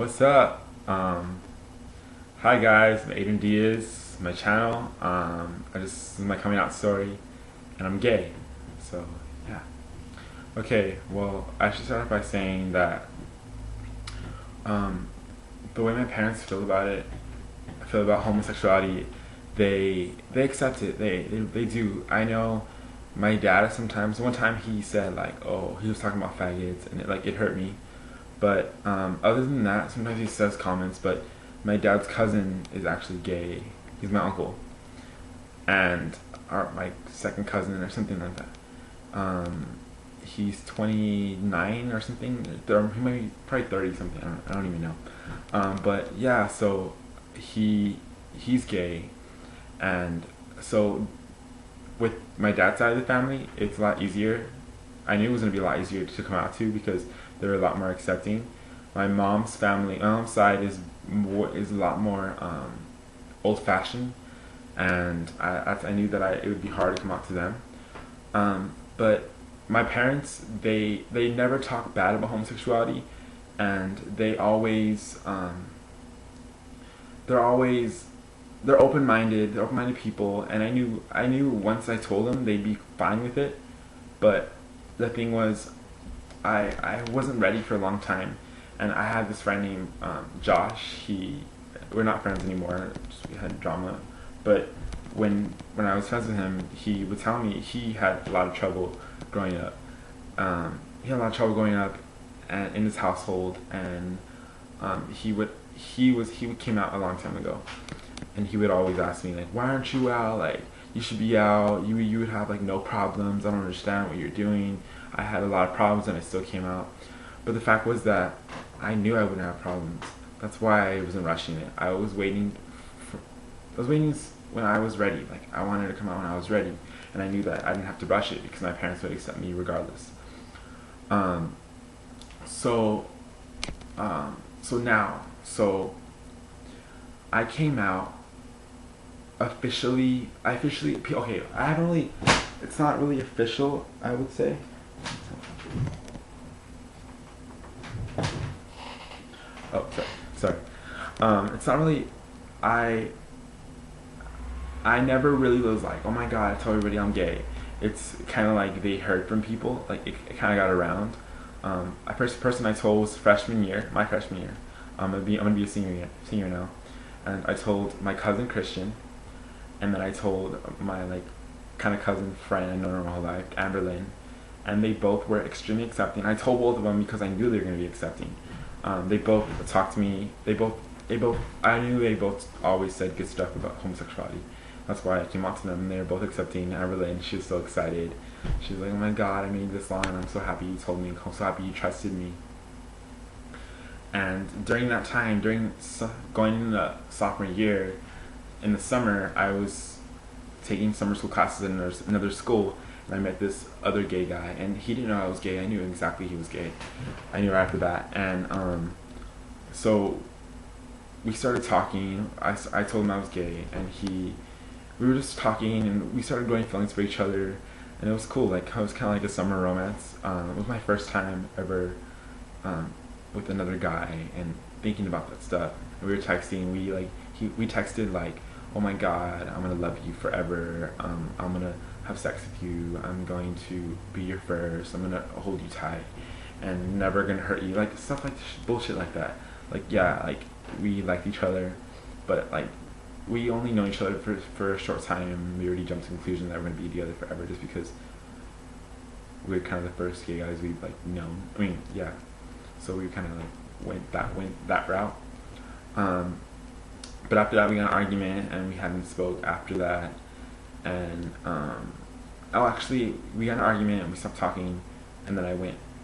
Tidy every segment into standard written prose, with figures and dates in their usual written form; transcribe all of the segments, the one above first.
What's up? Hi guys, I'm Adrian Diaz, my channel. This is my coming out story, and I'm gay. So yeah. Okay, well I should start off by saying that um, the way my parents feel about homosexuality, they accept it. They do. I know my dad sometimes. One time he said like, oh, he was talking about faggots, and it hurt me. But other than that, sometimes he says comments. But my dad's cousin is actually gay. He's my uncle, and my second cousin or something like that. He's 29 or something. He might be probably 30 something. I don't even know. But yeah, so he's gay, and so with my dad's side of the family, it's a lot easier. I knew it was gonna be a lot easier to come out to because they're a lot more accepting. My mom's side is a lot more old fashioned, and I knew that it would be hard to come out to them. But my parents, they never talk bad about homosexuality, and they're always they're open-minded people, and I knew once I told them they'd be fine with it. But the thing was, I wasn't ready for a long time, and I had this friend named Josh. We're not friends anymore. We had drama, but when I was friends with him, he would tell me he had a lot of trouble growing up. He had a lot of trouble growing up, and in his household, and he came out a long time ago, and he would always ask me like, why aren't you out? Like, you should be out. You would have like no problems. I don't understand what you're doing. I had a lot of problems and I still came out. But the fact was that I knew I wouldn't have problems. That's why I wasn't rushing it. I was waiting when I was ready. Like, I wanted to come out when I was ready, and I knew that I didn't have to rush it because my parents would accept me regardless. Um, so, so I came out officially. Okay. I haven't really. It's not really official, I would say. Oh, sorry. It's not really. I never really was like, oh my god, I told everybody I'm gay. It's kind of like they heard from people. Like it kind of got around. The first person I told was my freshman year. I'm gonna be a senior now, and I told my cousin Christian, and then I told my like kind of cousin friend I know her my whole life, Amber Lynn, and they both were extremely accepting. I told both of them because I knew they were gonna be accepting. They both talked to me. I knew they both always said good stuff about homosexuality. That's why I came out to them, and they were both accepting. Amber Lynn, she was so excited. She was like, oh my god, I made it this long, and I'm so happy you told me. I'm so happy you trusted me. And during that time, going into sophomore year, in the summer, I was taking summer school classes in another school, and I met this other gay guy, and he didn't know I was gay. I knew exactly he was gay. I knew right after that, and so we started talking. I told him I was gay, and we were just talking, and we started growing feelings for each other, and it was cool. Like, it was kind of like a summer romance. It was my first time ever with another guy and thinking about that stuff. And we were texting. We texted like, oh my god, I'm gonna love you forever. I'm gonna have sex with you. I'm going to be your first. I'm gonna hold you tight and never gonna hurt you. Like stuff like bullshit like that. Like, yeah, like we liked each other, but like we only know each other for a short time, and we already jumped to the conclusion that we're gonna be together forever just because we're kind of the first gay guys we've like known. I mean, yeah. So we kind of like went that route. But after that, we got an argument, and we hadn't spoke after that. And actually, we got an argument, and we stopped talking. And then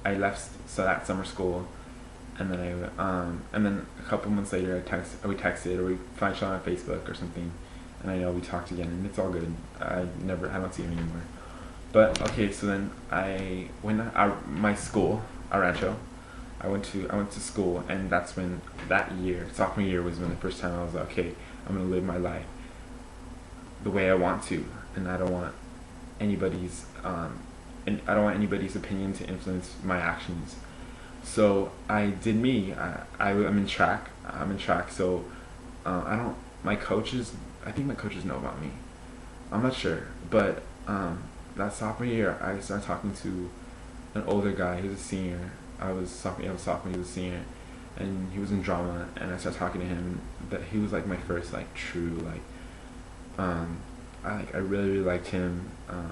I left that summer school, and then and then a couple months later, we texted, or we found each other on Facebook or something. And I know we talked again, and it's all good. I don't see him anymore. But okay, so then I went to my school, Rancho. I went to school, and that's when sophomore year, was when the first time I was like, okay, I'm gonna live my life the way I want to, and I don't want anybody's opinion to influence my actions. So I did me. I'm in track. I'm in track. So I don't. My coaches. I think my coaches know about me. I'm not sure, but that sophomore year, I started talking to an older guy. He was a senior. I was sophomore. He was a senior, and he was in drama. And I started talking to him. That he was like my first like true like. I really liked him. I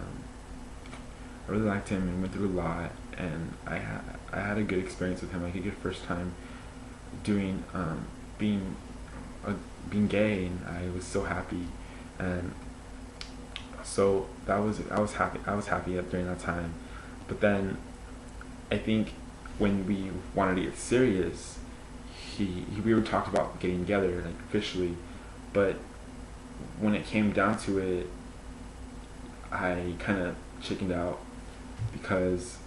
really liked him and went through a lot. And I had a good experience with him. Like a good first time doing being being gay, and I was so happy. And so I was happy during that time. But then I think when we wanted to get serious, we were talked about getting together like officially, but when it came down to it, I kind of chickened out because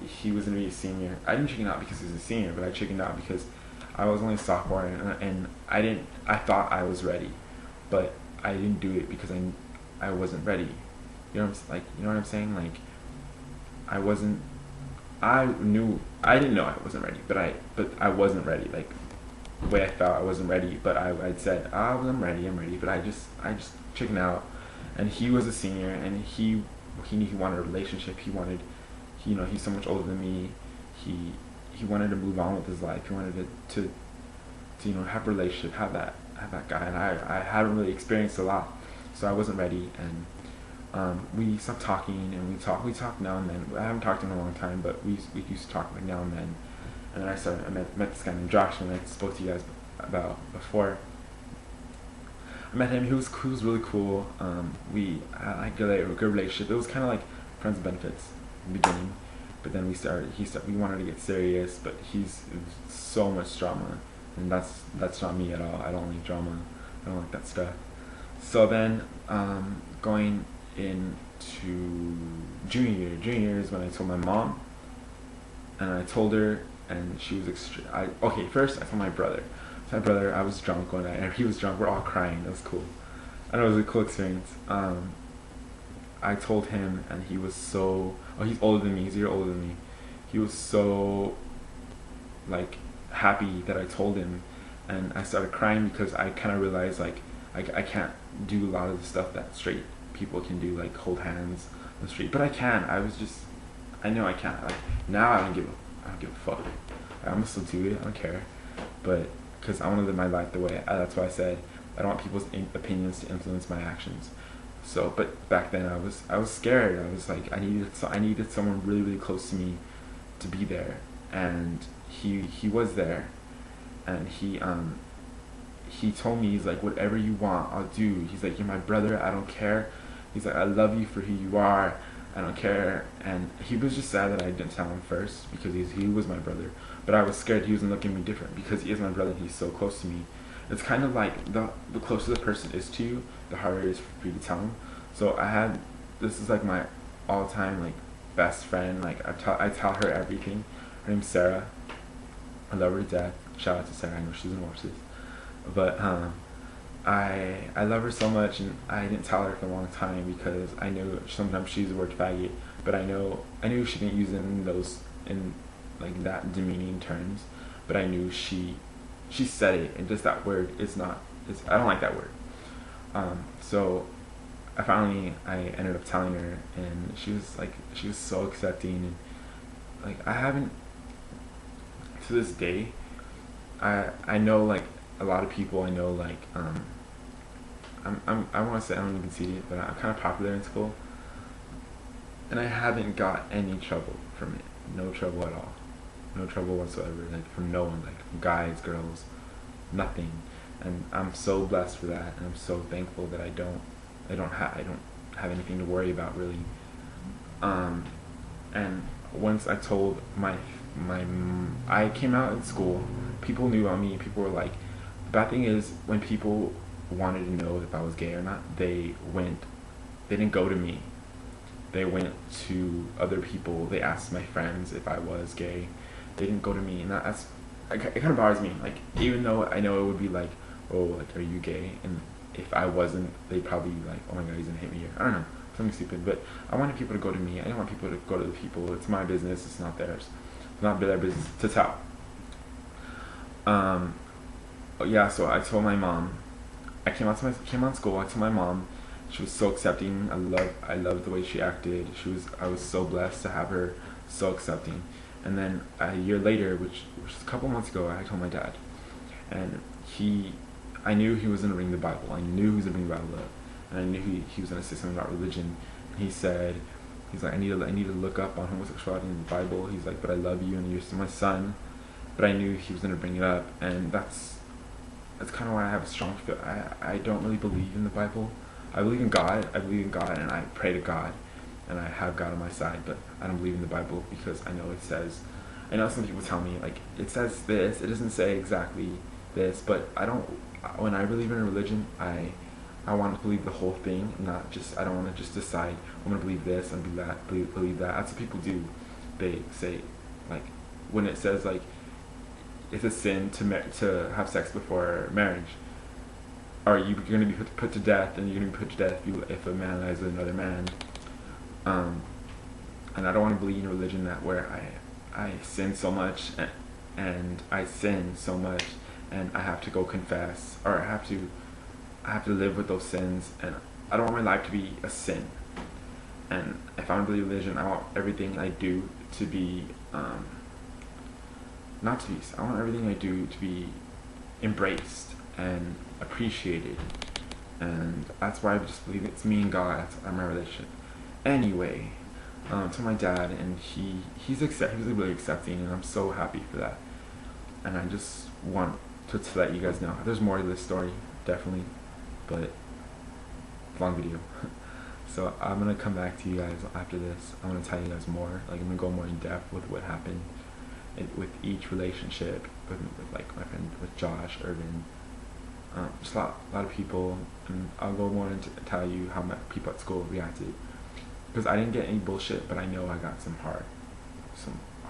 he was gonna be a senior. I didn't chicken out because he was a senior, but I chickened out because I was only a sophomore, and I didn't. I thought I was ready, but I didn't do it because I wasn't ready. You know what I'm like? You know what I'm saying? Like I wasn't. I didn't know I wasn't ready, but I wasn't ready. Like the way I felt, I wasn't ready. But I'd said, I'm ready, but I just chickened out. And he was a senior, and he knew he wanted a relationship. He wanted, he's so much older than me. He wanted to move on with his life. He wanted to have a relationship, have that guy. And I hadn't really experienced a lot, so I wasn't ready. And we stopped talking, and we talk now and then. I haven't talked to him in a long time, but we used to talk like now and then. And then I met this guy named Josh, and I spoke to you guys about before. I met him. He was really cool. We had like a good relationship. It was kind of like friends with benefits in the beginning, but then we wanted to get serious. But he's so much drama, and that's not me at all. I don't like drama. I don't like that stuff. So then going into junior year is when I told my mom, and I told her, and she was first I told my brother. So my brother, I was drunk one night, and he was drunk. We're all crying. It was cool. I know it was a cool experience. I told him, and he was so. Oh, he's older than me. He's a year older than me. He was so like happy that I told him, and I started crying because I kind of realized like I can't do a lot of the stuff that straight people can do, like hold hands on the street, but I can. I know I can. Like now, I don't give a fuck. I'm gonna still do it. I don't care, but because I want to live my life the way. That's why I said I don't want people's opinions to influence my actions. So, but back then I was scared. I was like I needed someone really close to me to be there, and he was there, and he told me, he's like, whatever you want, I'll do. He's like, you're my brother. I don't care. He's like, I love you for who you are. I don't care. And he was just sad that I didn't tell him first because he was my brother. But I was scared he was gonna look at me different because he is my brother and he's so close to me. It's kind of like the closer the person is to you, the harder it is for you to tell them. So this is like my all-time like best friend. Like I tell her everything. Her name's Sarah. I love her to death. Shout out to Sarah. I know she doesn't watch this, but I love her so much, and I didn't tell her for a long time because I knew sometimes she used the word faggot, but I knew she didn't use it in like that demeaning terms, but I knew she said it, and just that word I don't like that word. So I ended up telling her, and she was so accepting, and like I haven't, to this day, I know like a lot of people. I know like I want to say I'm even conceited, but I'm kind of popular in school, and I haven't got any trouble from it. No trouble at all. No trouble whatsoever. Like from no one. Like from guys, girls, nothing. And I'm so blessed for that, and I'm so thankful that I don't have anything to worry about really. And once I told I came out in school, people knew about me. People were like, the bad thing is when people wanted to know if I was gay or not, they didn't go to me. They went to other people. They asked my friends if I was gay. They didn't go to me, and it kind of bothers me. Like, even though I know it would be like, oh, like, are you gay? And if I wasn't, they'd probably be like, oh my god, he's gonna hate me here. I don't know, something stupid. But I wanted people to go to me. I didn't want people to go to the people. It's my business. It's not theirs. not their business to tell. Yeah, so I told my mom. I came on school. I told my mom. She was so accepting. I loved the way she acted. I was so blessed to have her so accepting. And then a year later, which was a couple months ago, I told my dad, and I knew he was gonna bring the Bible. I knew he was gonna bring the Bible up, and I knew he was gonna say something about religion. And he's like, I need to look up on homosexuality in the Bible. He's like, but I love you and you're still my son. But I knew he was gonna bring it up, and that's kind of why I have a strong feel. I don't really believe in the Bible. I believe in God. I believe in God, and I pray to God, and I have God on my side. But I don't believe in the Bible because I know it says. I know some people tell me like it says this. It doesn't say exactly this, but I don't. When I believe in a religion, I want to believe the whole thing, not just. I don't want to just decide I'm gonna believe this and believe that. That's what people do. They say, like, when it says like it's a sin to have sex before marriage. Are you going to be put to death, and you're going to be put to death if a man lies with another man? And I don't want to believe in a religion where I sin so much, and I sin so much, and I have to go confess, or I have to live with those sins, and I don't want my life to be a sin. And if I want to believe in religion, I want everything I do to be not to be. I want everything I do to be embraced and appreciated, and that's why I just believe it's me and God. That's my relationship. Anyway, to my dad, and he's really accepting, and I'm so happy for that. And I just want to let you guys know there's more to this story, definitely, but long video. So I'm gonna come back to you guys after this. I'm gonna tell you guys more. Like, I'm gonna go more in depth with what happened with each relationship, with like my friend, with Josh, Irvin, just a lot of people, and I'll go more into tell you how my people at school reacted, because I didn't get any bullshit, but I know I got some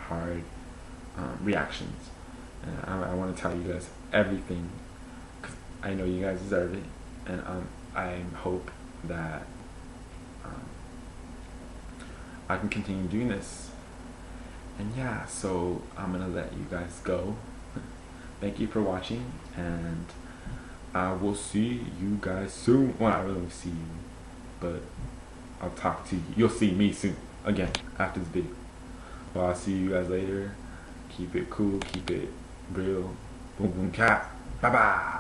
hard reactions, and I want to tell you guys everything, because I know you guys deserve it, and I hope that I can continue doing this. And yeah, so I'm gonna let you guys go. Thank you for watching, and I will see you guys soon. Well, I really won't see you, but I'll talk to you. You'll see me soon again after this video. Well, I'll see you guys later. Keep it cool, keep it real. Boom boom cat. Bye bye.